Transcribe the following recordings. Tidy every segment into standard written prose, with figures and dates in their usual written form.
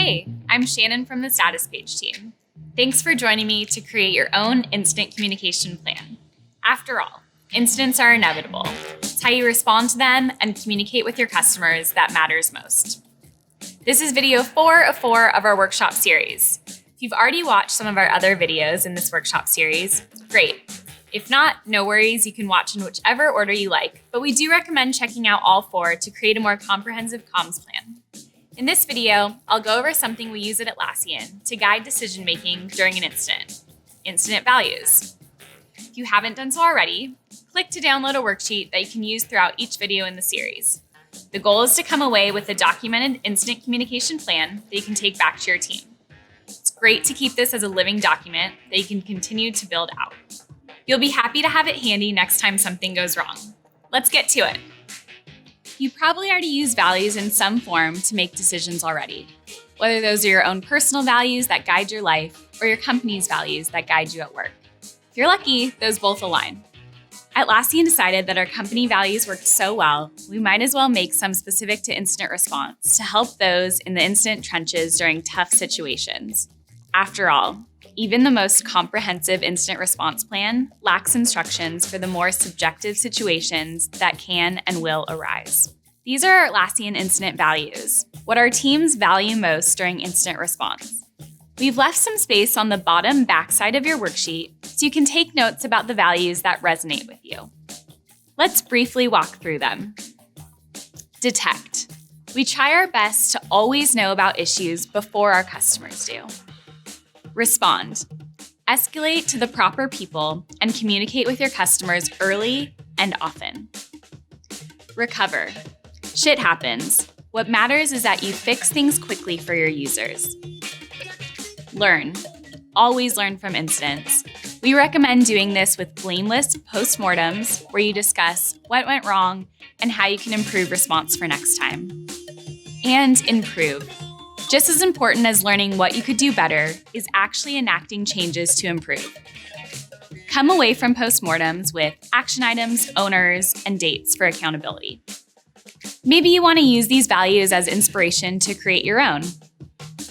Hey, I'm Shannon from the Statuspage team. Thanks for joining me to create your own instant communication plan. After all, incidents are inevitable. It's how you respond to them and communicate with your customers that matters most. This is video 4 of 4 of our workshop series. If you've already watched some of our other videos in this workshop series, great. If not, no worries, you can watch in whichever order you like, but we do recommend checking out all 4 to create a more comprehensive comms plan. In this video, I'll go over something we use at Atlassian to guide decision-making during an incident values. If you haven't done so already, click to download a worksheet that you can use throughout each video in the series. The goal is to come away with a documented incident communication plan that you can take back to your team. It's great to keep this as a living document that you can continue to build out. You'll be happy to have it handy next time something goes wrong. Let's get to it. You probably already use values in some form to make decisions already, whether those are your own personal values that guide your life or your company's values that guide you at work. If you're lucky, those both align. Atlassian decided that our company values worked so well, we might as well make some specific to incident response to help those in the incident trenches during tough situations. After all, even the most comprehensive incident response plan lacks instructions for the more subjective situations that can and will arise. These are our Atlassian incident values, what our teams value most during incident response. We've left some space on the bottom backside of your worksheet so you can take notes about the values that resonate with you. Let's briefly walk through them. Detect. We try our best to always know about issues before our customers do. Respond. Escalate to the proper people and communicate with your customers early and often. Recover. Shit happens. What matters is that you fix things quickly for your users. Learn. Always learn from incidents. We recommend doing this with blameless postmortems where you discuss what went wrong and how you can improve response for next time. And improve. Just as important as learning what you could do better is actually enacting changes to improve. Come away from postmortems with action items, owners, and dates for accountability. Maybe you want to use these values as inspiration to create your own.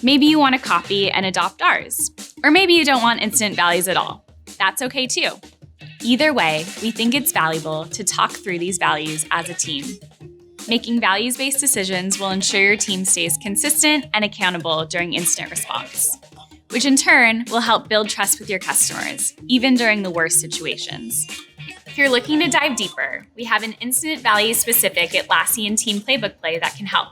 Maybe you want to copy and adopt ours. Or maybe you don't want incident values at all. That's okay too. Either way, we think it's valuable to talk through these values as a team. Making values-based decisions will ensure your team stays consistent and accountable during incident response, which in turn will help build trust with your customers, even during the worst situations. If you're looking to dive deeper, we have an incident value-specific Atlassian team playbook play that can help.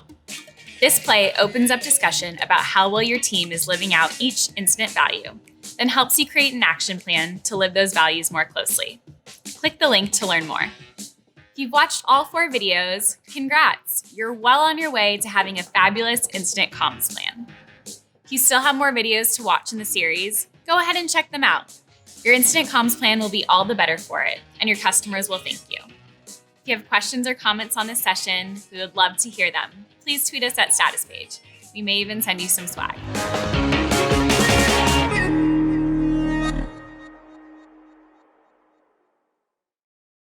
This play opens up discussion about how well your team is living out each incident value, then helps you create an action plan to live those values more closely. Click the link to learn more. If you've watched all 4 videos, congrats! You're well on your way to having a fabulous incident comms plan. If you still have more videos to watch in the series, go ahead and check them out. Your incident comms plan will be all the better for it, and your customers will thank you. If you have questions or comments on this session, we would love to hear them. Please tweet us at Statuspage. We may even send you some swag.